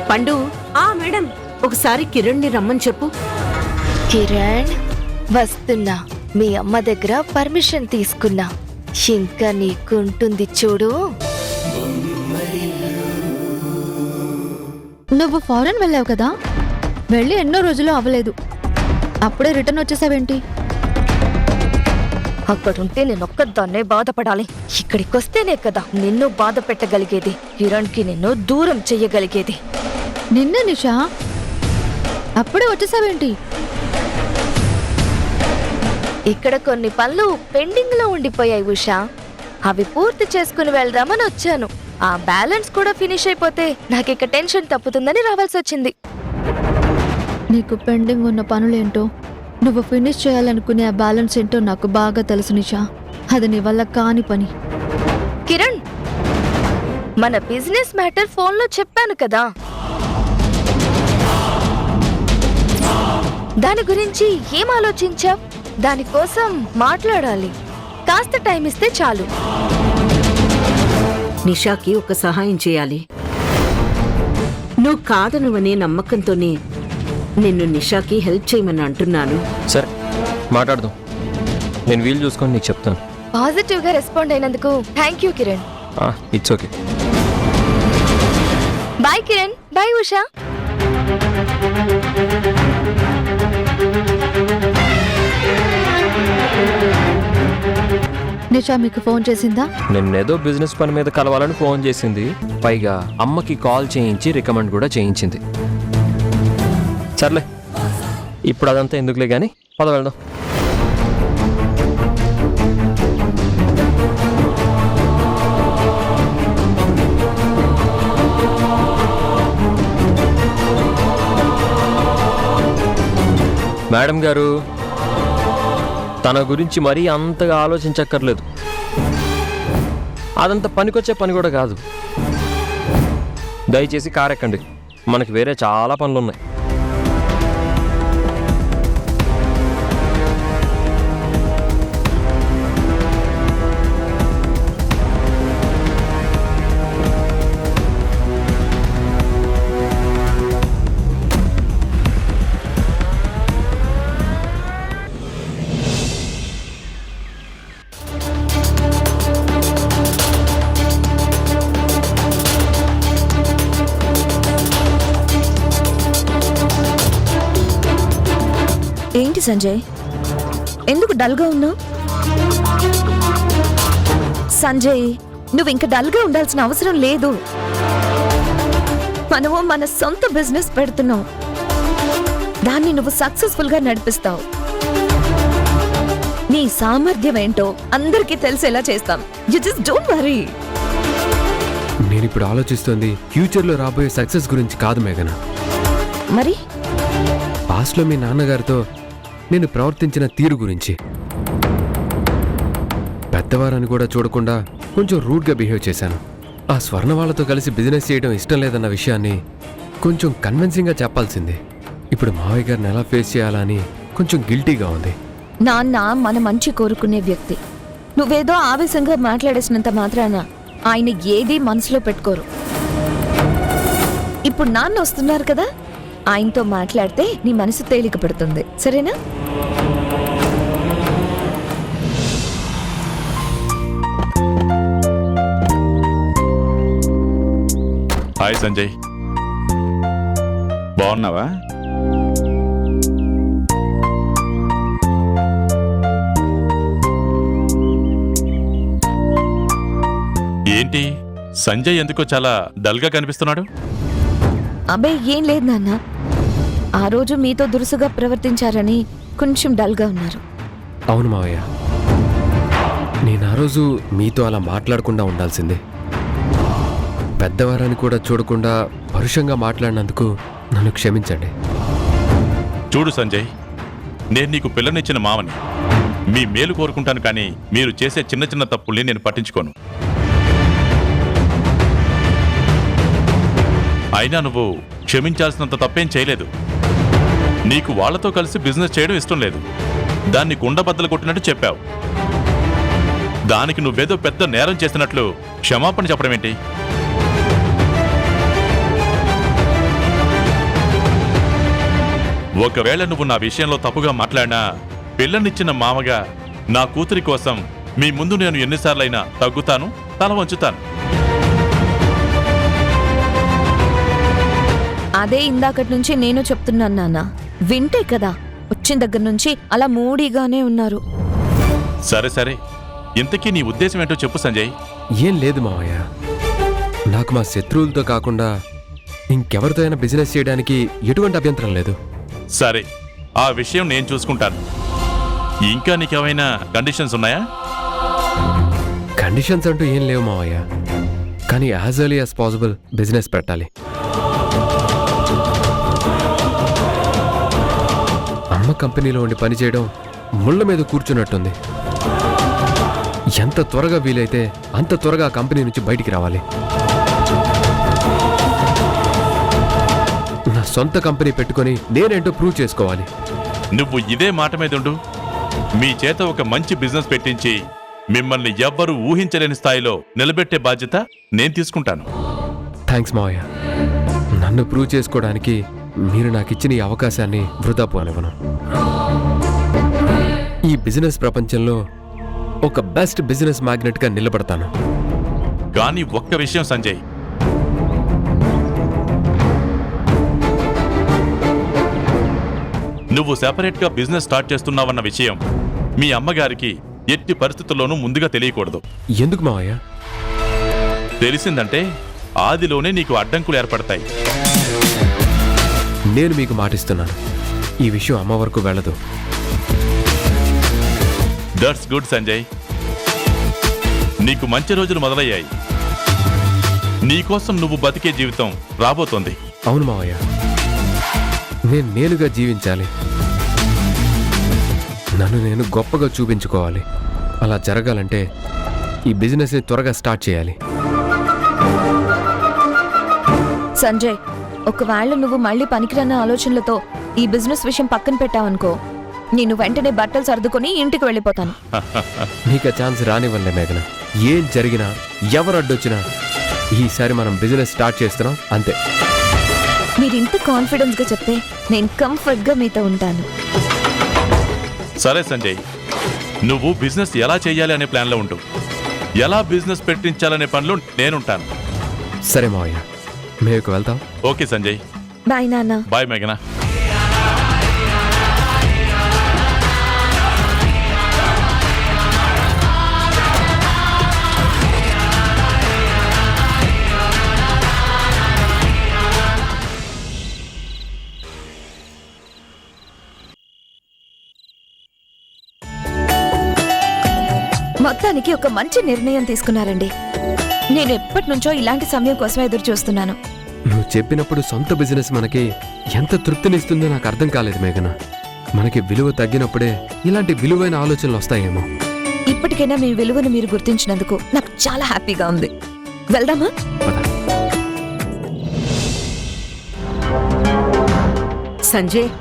Pandu. Madam, ఒకసారి కిరణ్ ని రమ్మని చెప్పు. కిరణ్, వస్తున్నా. మీ అమ్మ దగ్గర పర్మిషన్ తీసుకున్నా. ఇంకా నీకుంటుంది చూడు. నువ్వు ఫారెన్ వెళ్ళావు కదా, వెళ్ళి ఎన్నో రోజులు అవ్వలేదు. అప్పుడే రిటర్న్ వచ్చేసావేంటి? అక్కడుంటే నేనొక్కదాన్నే బాధపడాలి. ఇక్కడికొస్తేనే కదా నిన్ను బాధ పెట్టగలిగేది, కిరణ్కి నిన్ను దూరం చెయ్యగలిగేది. నిన్నే నిషా, అప్పుడే వచ్చేసావేంటి? ఇక్కడ కొన్ని పనులు పెండింగ్ లో ఉండిపోయాయి ఉషా. అవి పూర్తి చేసుకుని వెళ్దామని వచ్చాను. ఆ బ్యాలెన్స్ కూడా ఫినిష్ అయిపోతే నాకిక టెన్షన్ తప్పుతుందని రావాల్సి వచ్చింది. నీకు పెండింగ్ ఉన్న పనులేంటో, నువ్వు ఫినిష్ చేయాలనుకునే ఆ బ్యాలెన్స్ ఏంటో నాకు బాగా తెలుసు నిషా. అది నీ వల్ల కాని పని. కిరణ్, మన బిజినెస్ మ్యాటర్ ఫోన్లో చెప్పాను కదా, దాని గురించి ఏం ఆలోచించావ్? దానికోసం మాట్లాడాలి. కాస్త టైం ఇస్తే చాలు. నిషాకి ఒక సహాయం చేయాలి. నువ్వు కాదనువనే నమ్మకంతోనే నిన్ను నిషాకి హెల్ప్ చేయమని అంటున్నాను. సరే, మాట్లాడదాం. నేను వీలు చూసుకొని నీకు చెప్తాను. పాజిటివ్ గా రెస్పాండ్ అయినందుకు thank you Kiran. It's okay. Bye Kiran. Bye Usha. Nisha మీకు ఫోన్ చేసిందా? నిన్నేదో బిజినెస్ పని మీద కలవాలని ఫోన్ చేసింది. పైగా అమ్మకి కాల్ చేయించి రికమెండ్ కూడా చేయించింది. సర్లే, ఇప్పుడు అదంతా ఎందుకులే కానీ పద వెళ్దాం. మేడం గారు, తన గురించి మరీ అంతగా ఆలోచించక్కర్లేదు. అదంత పనికొచ్చే పని కూడా కాదు. దయచేసి కారెక్కండి, మనకి వేరే చాలా పనులున్నాయి. సంజయ్, ఎందుకు డల్గా ఉన్నావు? సంజయ్, నువ్వు ఇంక డల్గా ఉండాల్సిన అవసరం లేదు. మనము మన సొంత బిజినెస్ పెడుతున్నాం. దాన్ని నువ్వు సక్సెస్ఫుల్ గా నడిపిస్తావు. నీ సామర్థ్యం ఏంటో అందరికీ తెలిసేలా చేస్తాం. You just don't worry. నేను ఇప్పుడు ఆలోచిస్తోంది ఫ్యూచర్లో రాబోయే సక్సెస్ గురించి కాదు మేఘన. మరి పాస్ట్లో మీ నాన్నగారితో నేను ప్రవర్తించిన తీరు గురించి. పెద్దవారని కూడా చూడకుండా కొంచెం రూడ్గా బిహేవ్ చేశాను. ఆ స్వర్ణ వాళ్ళతో కలిసి బిజినెస్ చేయడం ఇష్టం లేదన్న విషయాన్ని కొంచెం కన్విన్సింగ్గా చెప్పాల్సింది. ఇప్పుడు మావయ్య గారిని ఎలా ఫేస్ చేయాలా అని కొంచెం గిల్టీగా ఉంది. నాన్న మన మంచి కోరుకునే వ్యక్తి. నువ్వేదో ఆవేశంగా మాట్లాడేసినంత మాత్రాన ఆయన ఏదీ మనసులో పెట్టుకోరు. ఇప్పుడు నాన్న వస్తున్నారు కదా, ఆయనతో మాట్లాడితే నీ మనసు తేలిక పడుతుంది. సరేనా? హాయ్ సంజయ్, బాగున్నావా? ఏంటి సంజయ్ ఎందుకో చాలా డల్గా కనిపిస్తున్నాడు? అబ్బే ఏం లేదు నాన్న, ఆ రోజు మీతో దురుసుగా ప్రవర్తించారని కొంచెం డల్గా ఉన్నారు. అవును మావయ్య, నేను ఆ రోజు మీతో అలా మాట్లాడకుండా ఉండాల్సిందే. పెద్దవారని కూడా చూడకుండా పరుషంగా మాట్లాడినందుకు నన్ను క్షమించండి. చూడు సంజయ్, నేను నీకు పిల్లనిచ్చిన మామని. మీ మేలు కోరుకుంటాను, కానీ మీరు చేసే చిన్న చిన్న తప్పుల్ని నేను పట్టించుకోను. అయినా నువ్వు క్షమించాల్సినంత తప్పేం చేయలేదు. నీకు వాళ్లతో కలిసి బిజినెస్ చేయడం ఇష్టం లేదు. దాన్ని కుండబద్దలు కొట్టినట్టు చెప్పావు. దానికి నువ్వేదో పెద్ద నేరం చేసినట్లు క్షమాపణ చెప్పడం ఏంటి? ఒకవేళ నువ్వు నా విషయంలో తప్పుగా మాట్లాడినా, పిల్లనిచ్చిన మామగా నా కూతురి కోసం మీ ముందు నేను ఎన్నిసార్లైనా తగ్గుతాను, తల వంచుతాను. అదే ఇందాకటి నుంచి నేను చెప్తున్నాను నాన్న, వింటే కదా. వచ్చిన దగ్గర నుంచి అలా మూడీగానే ఉన్నారు. సరే సరే, ఇంతకీ నీ ఉద్దేశం ఏంటో చెప్పు సంజయ్. ఏం లేదు మావయ్య, నాకు మా శత్రువులతో కాకుండా ఇంకెవరితో అయినా బిజినెస్ చేయడానికి ఎటువంటి అభ్యంతరం లేదు. సరే, ఆ విషయం నేను చూసుకుంటాను. ఇంకా నీకేమైనా కండిషన్స్ ఉన్నాయా? కండిషన్స్ అంటూ ఏం లేవు మావయ్య, కానీ as early as possible business పెట్టాలి. అమ్మ కంపెనీలో ఉండి పనిచేయడం ముళ్ళ మీద కూర్చున్నట్టుంది. ఎంత త్వరగా వీలైతే అంత త్వరగా ఆ కంపెనీ నుంచి బయటికి రావాలి. నా సొంత కంపెనీ పెట్టుకొని నేనేంటో ప్రూవ్ చేసుకోవాలి. నువ్వు ఇదే మాట మీద ఉండు. మీ చేత ఒక మంచి బిజినెస్ పెట్టించి మిమ్మల్ని ఎవ్వరూ ఊహించలేని స్థాయిలో నిలబెట్టే బాధ్యత నేను తీసుకుంటాను. థ్యాంక్స్ మావయ్య. నన్ను ప్రూవ్ చేసుకోవడానికి మీరు నాకు ఇచ్చిన ఈ అవకాశాన్ని వృధా పోనివ్వను. ఈ బిజినెస్ ప్రపంచంలో ఒక బెస్ట్ బిజినెస్ మ్యాగ్నెట్గా నిలబడతాను. కానీ ఒక్క విషయం సంజయ్, నువ్వు సెపరేట్గా బిజినెస్ స్టార్ట్ చేస్తున్నావన్న విషయం మీ అమ్మగారికి ఎట్టి పరిస్థితుల్లోనూ ముందుగా తెలియకూడదు. ఎందుకు మావయ్య? తెలిసిందంటే ఆదిలోనే నీకు అడ్డంకులు ఏర్పడతాయి. నేను మీకు మాటిస్తున్నాను, ఈ విషయం అమ్మ వరకు వెళ్ళదు. That's good Sanjay. నీకు మంచి రోజులు మొదలయ్యాయి. నీకోసం నువ్వు బతికే జీవితం రాబోతోంది. అవును మావయ్య, నేనుగా జీవించాలి. నన్ను నేను గొప్పగా చూపించుకోవాలి. అలా జరగాలంటే ఈ బిజినెస్ని త్వరగా స్టార్ట్ చేయాలి. సంజయ్, ఒకవేళ నువ్వు మళ్ళీ పనికిరాని ఆలోచనలతో ఈ బిజినెస్ విషయం పక్కన పెట్టావనుకో, నేను వెంటనే బట్టలు సర్దుకొని ఇంటికి వెళ్ళిపోతాను. నీకు ఆ ఛాన్స్ రానివ్వలే మేఘన. ఏం జరిగినా ఎవరు అడ్డొచ్చినా ఈసారి మనం బిజినెస్ స్టార్ట్ చేస్తున్నాం, అంతే. మీరు ఇంత కాన్ఫిడెన్స్ గా చెప్తే నేను కంఫర్ట్ గా మీతో ఉంటాను. సరే సంజయ్, నువ్వు బిజినెస్ ఎలా చేయాలి అనే ప్లాన్లో ఉంటూ, ఎలా బిజినెస్ పెట్టించాలనే పనిలో నేనుంటాను. సరే మావయ్య, మేము వెళ్తాం. ఓకే సంజయ్. బాయ్ నాన్న. బాయ్ మేఘనా. మొత్తానికి ఒక మంచి నిర్ణయం తీసుకున్నారండి. నేను ఎప్పటి నుంచో ఇలాంటి సమయం కోసం ఎదురు చూస్తున్నాను. నువ్వు చెప్పినప్పుడు సొంత బిజినెస్ మనకి ఎంత తృప్తినిస్తుందో నాకు అర్థం కాలేదు మేఘన. మనకి విలువ తగ్గినప్పుడే ఇలాంటి విలువైన ఆలోచనలు వస్తాయేమో. ఇప్పటికైనా మీ విలువను మీరు గుర్తించినందుకు నాకు చాలా హ్యాపీగా ఉంది. వెళ్దామా? సంజయ్,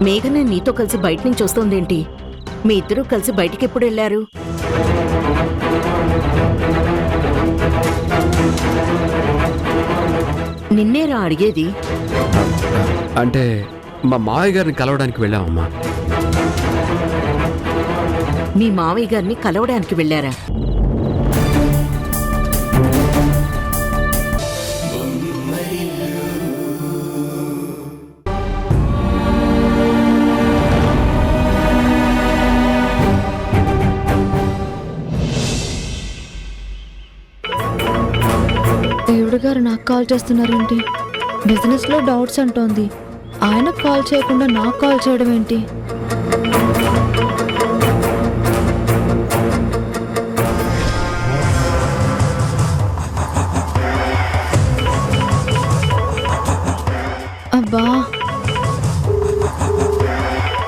మేఘన నీతో కలిసి బయట నుంచి వస్తోందేంటి? మీ ఇద్దరూ కలిసి బయటికి ఎప్పుడు వెళ్ళారు? నిన్నేరా అడిగేది. అంటే మా మావయ్య గారిని కలవడానికి వెళ్ళామమ్మా. మీ మావయ్య గారిని కలవడానికి వెళ్ళారా? దేవుడు గారు నాకు కాల్ చేస్తున్నారేంటి? బిజినెస్ లో డౌట్స్ అంటోంది. ఆయన కాల్ చేయకుండా నాకు కాల్ చేయడం ఏంటి? అబ్బా,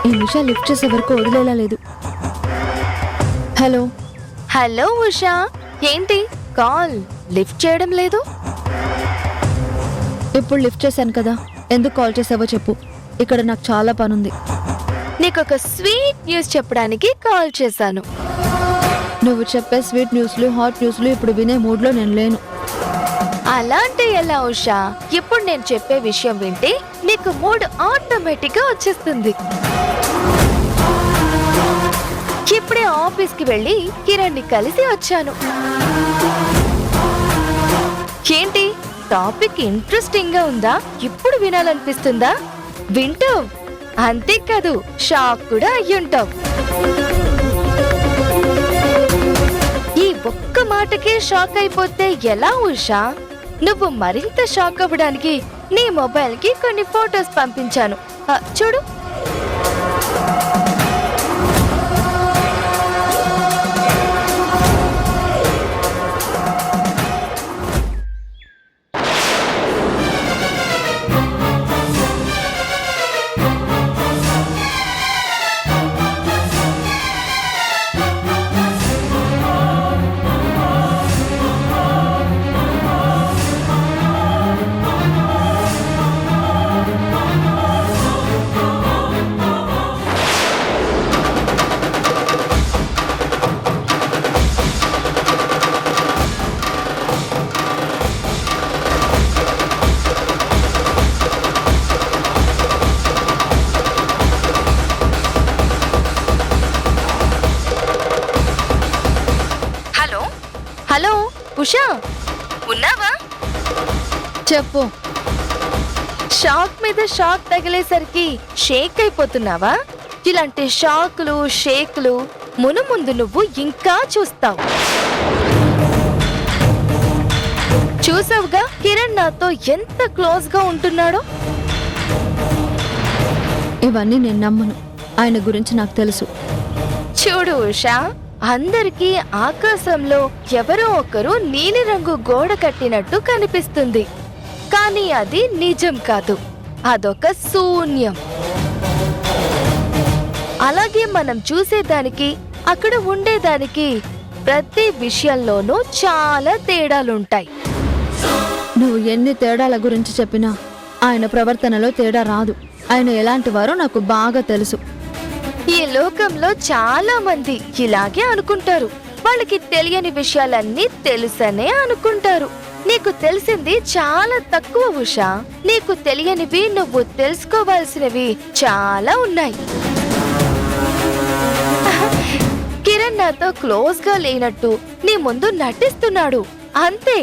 ఈ నిమిషం లిఫ్ట్ చేసే వరకు వదిలేలా లేదు. హలో హలో ఉషా, ఏంటి కాల్ లిఫ్ట్ చేయడం లేదు? ఇప్పుడు లిఫ్ట్ చేశాను కదా, ఎందుకు కాల్ చేసావో చెప్పు. ఇక్కడ నాకు చాలా పనుంది. నీకొక స్వీట్ న్యూస్ చెప్పడానికి కాల్ చేశాను. నువ్వు చెప్పే స్వీట్ న్యూస్లు, హాట్ న్యూస్లు ఇప్పుడు వినే మూడ్లో నేను లేను. అలా అంటే ఎలా ఉషా? ఇప్పుడు నేను చెప్పే విషయం వింటే నీకు మూడ్ ఆటోమేటిక్ గా వచ్చేస్తుంది. ఇప్పుడే ఆఫీస్ కి వెళ్ళి కిరణ్ ని కలిసి వచ్చాను. ఏంటి టాపిక్ ఇంట్రెస్టింగ్ గా ఉందా? ఇప్పుడు వినాలనిపిస్తుందా? వింటావు, అంతేకాదు షాక్ కూడా అయ్యుంటావు. ఈ ఒక్క మాటకే షాక్ అయిపోతే ఎలా ఉషా? నువ్వు మరింత షాక్ అవ్వడానికి నీ మొబైల్ కి కొన్ని ఫొటోస్ పంపించాను, చూడు. హలో ఉషా, ఉన్నావా? చెప్పు. షాక్ మీద షాక్ తగిలేసరికి షేక్ అయిపోతున్నావా? ఇలాంటి షాకులు, షేకులు మునుముందు నువ్వు ఇంకా చూస్తావు. చూసావుగా కిరణ్ నాతో ఎంత క్లోజ్ గా ఉంటున్నాడో. ఇవన్నీ నేను నమ్మను. ఆయన గురించి నాకు తెలుసు. చూడు ఉషా, అందరికీ ఆకాశంలో ఎవరో ఒకరు నీలిరంగు గోడ కట్టినట్టు కనిపిస్తుంది, కానీ అది నిజం కాదు, అదొక శూన్యం. అలాగే మనం చూసేదానికి, అక్కడ ఉండేదానికి ప్రతి విషయంలోనూ చాలా తేడాలుంటాయి. నువ్వు ఎన్ని తేడాల గురించి చెప్పినా ఆయన ప్రవర్తనలో తేడా రాదు. ఆయన ఎలాంటి వారో నాకు బాగా తెలుసు. ఈ లోకంలో చాలా మంది ఇలాగే అనుకుంటారు. వాళ్ళకి తెలియని విషయాలన్నీ తెలుసనే అనుకుంటారు. నీకు తెలిసింది చాలా తక్కువ ఉషా. నీకు తెలియనివి, నువ్వు తెలుసుకోవాల్సినవి చాలా ఉన్నాయి. కిరణ్ నాతో క్లోజ్ గా లేనట్టు నీ ముందు నటిస్తున్నాడు, అంతే.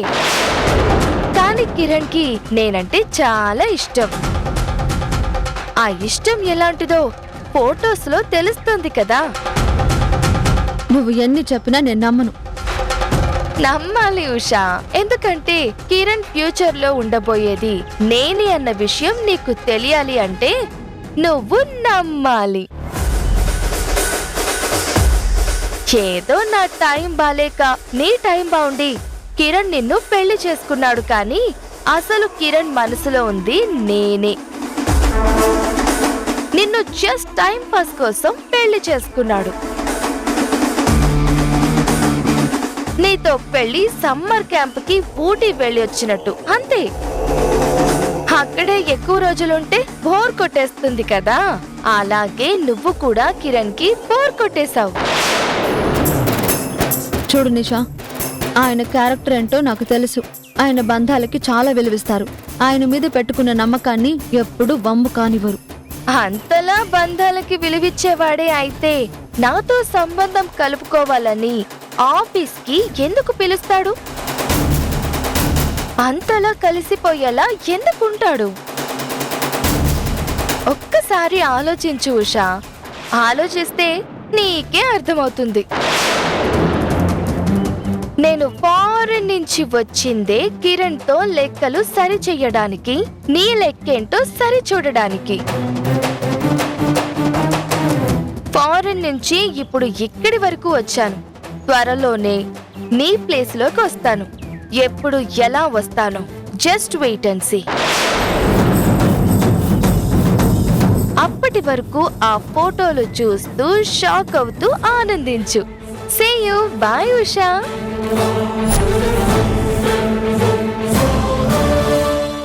కానీ కిరణ్ కి నేనంటే చాలా ఇష్టం. ఆ ఇష్టం ఎలాంటిదో ఫోటోస్ లో తెలుస్తుంది కదా. నువ్వు ఎన్ని చెప్పినా నేను నమ్మను. నమ్మాలి ఉషా, ఎందుకు ఎందుకంటే కిరణ్ ఫ్యూచర్ లో ఉండబోయేది నేనే అన్న విషయం నీకు తెలియాలి అంటే నువ్వు నమ్మాలి. ఏదో నా టైం బాలేక నీ టైం బాగుండి కిరణ్ నిన్ను పెళ్లి చేసుకున్నాడు, కానీ అసలు కిరణ్ మనసులో ఉంది నేనే. నిన్ను జస్ట్ టైం పాస్ కోసం పెళ్లి చేసుకున్నాడు. నీతో పెళ్లి సమ్మర్ క్యాంప్ కి ఊటీ వెళ్ళి వచ్చినట్టు అంతే. అక్కడే ఎక్కువ రోజులుంటే బోర్ కొట్టేస్తుంది కదా, అలాగే నువ్వు కూడా కిరణ్ కి బోర్ కొట్టేశావు. చూడు నిషా, ఆయన క్యారెక్టర్ ఏంటో నాకు తెలుసు. ఆయన బంధాలకి చాలా విలువిస్తారు. ఆయన మీద పెట్టుకున్న నమ్మకాన్ని ఎప్పుడూ వమ్ము కానివ్వరు. అంతలా బంధాలకి విలువిచ్చేవాడే అయితే నాతో సంబంధం కలుపుకోవాలని ఆఫీస్ కి ఎందుకు పిలుస్తాడు? అంతలా కలిసిపోయేలా ఎందుకుంటాడు? ఒక్కసారి ఆలోచించు ఉషా. ఆలోచిస్తే నీకే అర్థమవుతుంది. నేను ఫారెన్ నుంచి వచ్చిందే కిరణ్ తో లెక్కలు సరి చెయ్యడానికి, నీ లెక్కేంటో సరి చూడడానికి. ఫారెన్ నుంచి ఇప్పుడు ఇక్కడి వరకు వచ్చాను. త్వరలోనే నీ ప్లేస్ లోకి వస్తాను. ఎప్పుడు ఎలా వస్తానో జస్ట్ వెయిట్ అండ్ సీ. అప్పటి వరకు ఆ ఫోటోలు చూస్తూ షాక్ అవుతూ ఆనందించు. See you. Bye Usha.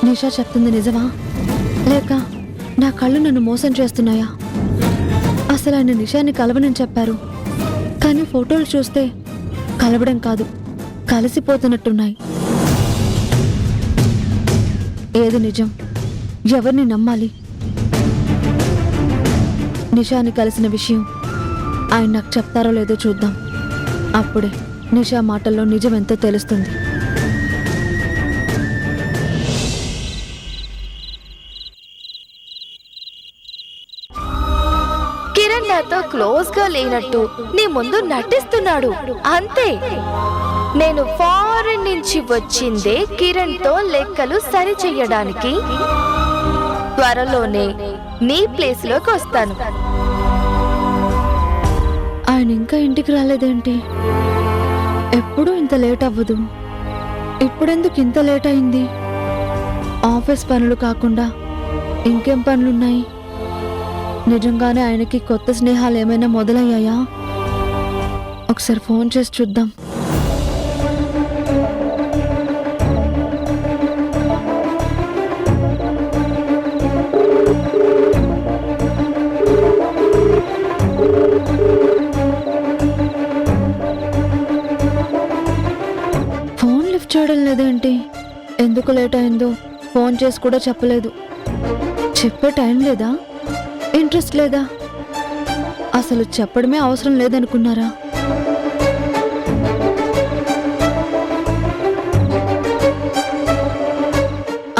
Nisha చెప్తుంది నిజమా, లేక నా కళ్ళు నన్ను మోసం చేస్తున్నాయా? అసలు ఆయన నిషాని కలవనని చెప్పారు, కానీ ఫోటోలు చూస్తే కలవడం కాదు, కలిసిపోతున్నట్టున్నాయి. ఏది నిజం? ఎవరిని నమ్మాలి? నిషాని కలిసిన విషయం ఆయన నాకు చెప్తారో లేదో చూద్దాం. అప్పుడే నిషా మాటల్లో నిజం ఎంతో తెలుస్తుంది. కిరణ్ నాతో క్లోజ్ గా లేనట్టు నీ ముందు నటిస్తున్నాడు అంతే. నేను ఫారెన్ నుంచి వచ్చిందే కిరణ్ తో లెక్కలు సరి చెయ్యడానికి. త్వరలోనే నీ ప్లేస్ లోకి వస్తాను. ఆయన ఇంకా ఇంటికి రాలేదేంటి? ఎప్పుడూ ఇంత లేట్ అవ్వదు, ఇప్పుడెందుకు ఇంత లేట్ అయింది? ఆఫీస్ పనులు కాకుండా ఇంకేం పనులున్నాయి? నిజంగానే ఆయనకి కొత్త స్నేహాలు ఏమైనా మొదలయ్యాయా? ఒకసారి ఫోన్ చేసి చూద్దాం. ఫోన్ లిఫ్ట్ చేయడం లేదేంటి? ఎందుకు లేట్ అయిందో ఫోన్ చేసి కూడా చెప్పలేదు. చెప్పే టైం లేదా? ఇంట్రెస్ట్ లేదా? అసలు చెప్పడమే అవసరం లేదనుకున్నారా?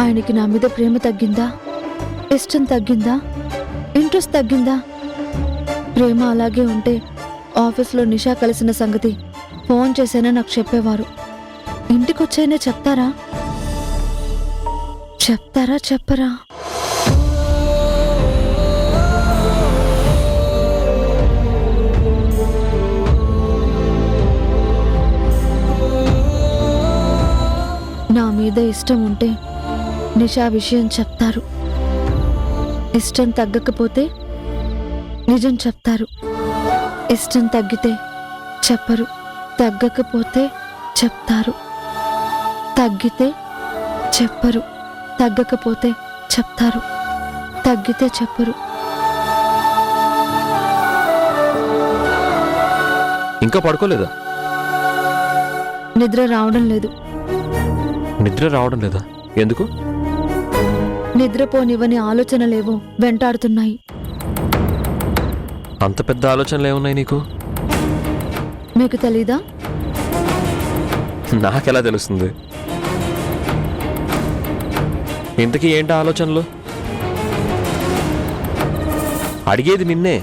ఆయనకి నా మీద ప్రేమ తగ్గిందా? ఇష్టం తగ్గిందా? ఇంట్రెస్ట్ తగ్గిందా? ప్రేమ అలాగే ఉంటే ఆఫీస్లో నిషా కలిసిన సంగతి ఫోన్ చేసైనా నాకు చెప్పేవారు. ఇంటికొచ్చైనా చెప్తారా? చెప్తారా చెప్పరా? నా మీద ఇష్టం ఉంటే నిషా విషయం చెప్తారు. ఇష్టం తగ్గకపోతే నిజం చెప్తారు. ఇష్టం తగ్గితే చెప్పరు, తగ్గకపోతే చెప్తారు. తగ్గితే చెప్పరు, తగ్గకపోతే చెప్తారు, తగ్గితే చెప్పరు. ఇంకా పడుకోలేదా? నిద్ర రావడం లేదు. నిద్ర రావడం లేదా? ఎందుకు? నిద్రపోనివని ఆలోచనలేవో వెంటాడుతున్నాయి. అంత పెద్ద ఆలోచనలు ఏమున్నాయి నీకు? మీకు తెలీదా? నాకెలా తెలుస్తుంది? ఇంతకీ ఏంటి ఆలోచనలు? అడిగేది నిన్నే.